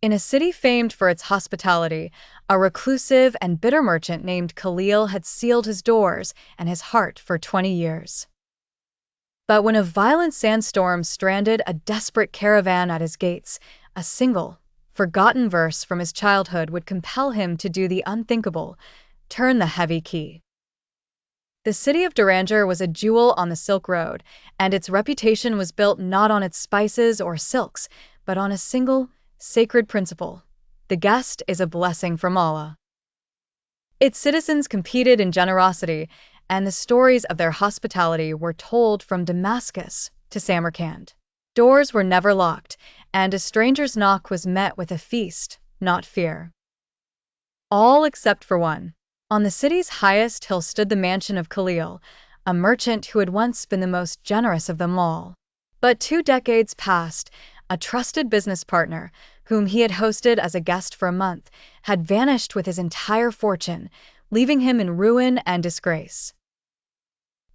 In a city famed for its hospitality, a reclusive and bitter merchant named Khalil had sealed his doors and his heart for 20 years. But when a violent sandstorm stranded a desperate caravan at his gates, a single, forgotten verse from his childhood would compel him to do the unthinkable: turn the heavy key. The city of Daranger was a jewel on the Silk Road, and its reputation was built not on its spices or silks, but on a single, sacred principle: the guest is a blessing from Allah. Its citizens competed in generosity, and the stories of their hospitality were told from Damascus to Samarkand. Doors were never locked, and a stranger's knock was met with a feast, not fear. All except for one. On the city's highest hill stood the mansion of Khalil, a merchant who had once been the most generous of them all. But 2 decades passed. A trusted business partner, whom he had hosted as a guest for a month, had vanished with his entire fortune, leaving him in ruin and disgrace.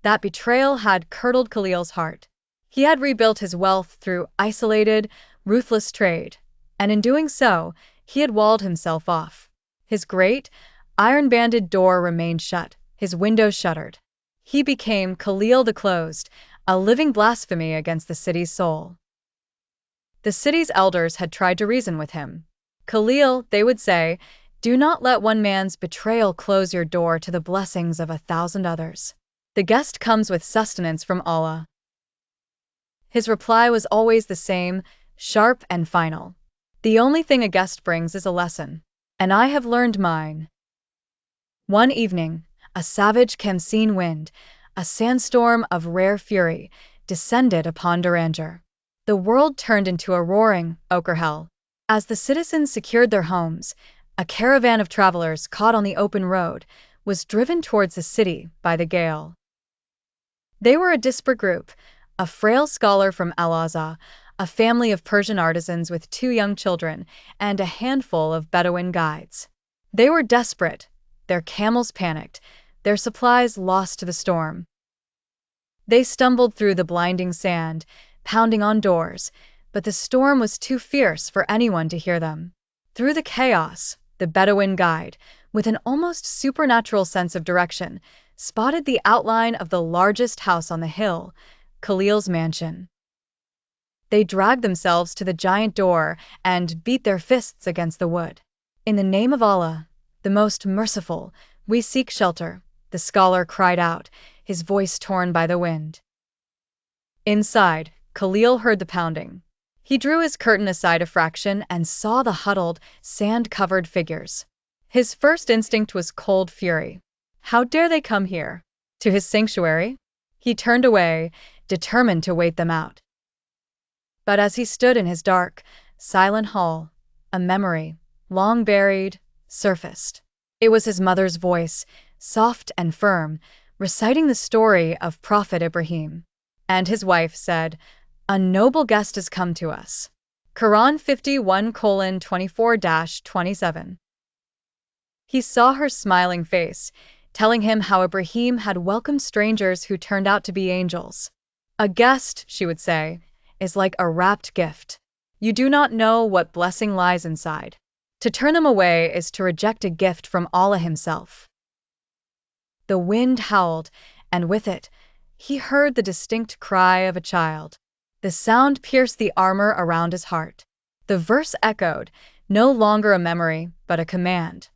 That betrayal had curdled Khalil's heart. He had rebuilt his wealth through isolated, ruthless trade, and in doing so, he had walled himself off. His great, iron-banded door remained shut, his windows shuttered. He became Khalil the Closed, a living blasphemy against the city's soul. The city's elders had tried to reason with him. Khalil, they would say, do not let one man's betrayal close your door to the blessings of 1,000 others. The guest comes with sustenance from Allah. His reply was always the same, sharp and final. The only thing a guest brings is a lesson, and I have learned mine. One evening, a savage Khamsin wind, a sandstorm of rare fury, descended upon Daranger. The world turned into a roaring ochre hell. As the citizens secured their homes, a caravan of travelers caught on the open road was driven towards the city by the gale. They were a disparate group: a frail scholar from Al-Azhar, a family of Persian artisans with 2 young children, and a handful of Bedouin guides. They were desperate, their camels panicked, their supplies lost to the storm. They stumbled through the blinding sand, pounding on doors, but the storm was too fierce for anyone to hear them. Through the chaos, the Bedouin guide, with an almost supernatural sense of direction, spotted the outline of the largest house on the hill, Khalil's mansion. They dragged themselves to the giant door and beat their fists against the wood. In the name of Allah, the most merciful, we seek shelter, the scholar cried out, his voice torn by the wind. Inside, Khalil heard the pounding. He drew his curtain aside a fraction and saw the huddled, sand-covered figures. His first instinct was cold fury. How dare they come here? To his sanctuary? He turned away, determined to wait them out. But as he stood in his dark, silent hall, a memory, long buried, surfaced. It was his mother's voice, soft and firm, reciting the story of Prophet Ibrahim. And his wife said, "A noble guest has come to us." Quran 51:24-27. He saw her smiling face, telling him how Ibrahim had welcomed strangers who turned out to be angels. A guest, she would say, is like a wrapped gift. You do not know what blessing lies inside. To turn them away is to reject a gift from Allah himself. The wind howled, and with it, he heard the distinct cry of a child. The sound pierced the armor around his heart. The verse echoed, no longer a memory, but a command.